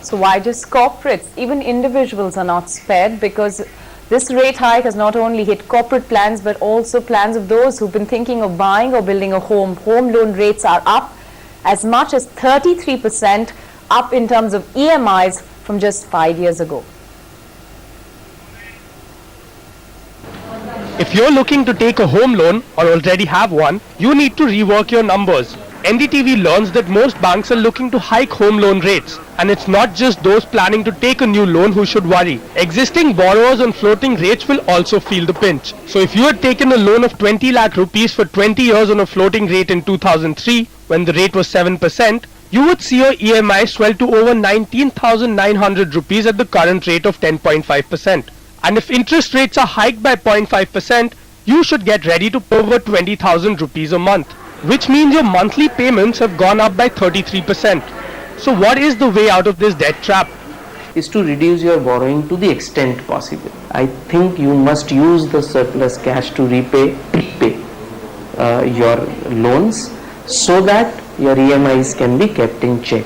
So why just corporates? Even individuals are not spared, because this rate hike has not only hit corporate plans but also plans of those who've been thinking of buying or building a home. Home loan rates are up as much as 33% up in terms of EMIs from just 5 years ago. If you're looking to take a home loan or already have one, you need to rework your numbers. NDTV learns that most banks are looking to hike home loan rates, and it's not just those planning to take a new loan who should worry. Existing borrowers on floating rates will also feel the pinch. So if you had taken a loan of 20 lakh rupees for 20 years on a floating rate in 2003, when the rate was 7%, you would see your EMI swell to over 19,900 rupees at the current rate of 10.5%. And if interest rates are hiked by 0.5%, you should get ready to pay over 20,000 rupees a month, which means your monthly payments have gone up by 33%. So what is the way out of this debt trap? Is to reduce your borrowing to the extent possible. I think you must use the surplus cash to repay your loans so that your EMIs can be kept in check.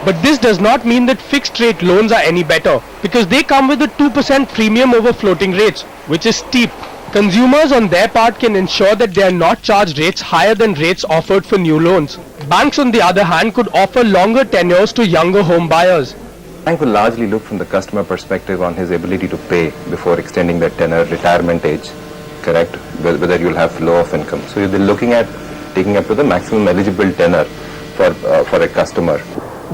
But this does not mean that fixed rate loans are any better, because they come with a 2% premium over floating rates, which is steep. Consumers on their part can ensure that they are not charged rates higher than rates offered for new loans. Banks on the other hand could offer longer tenures to younger home buyers. Bank will largely look from the customer perspective on his ability to pay before extending that tenor, retirement age, correct, whether you'll have flow of income. So they're looking at taking up to the maximum eligible tenor for a customer.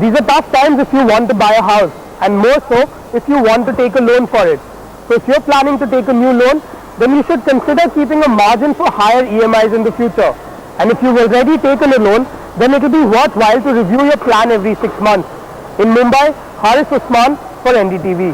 These are tough times if you want to buy a house, and more so if you want to take a loan for it. So if you're planning to take a new loan, then you should consider keeping a margin for higher EMIs in the future. And if you've already taken a loan, then it will be worthwhile to review your plan every 6 months. In Mumbai, Haris Usman for NDTV.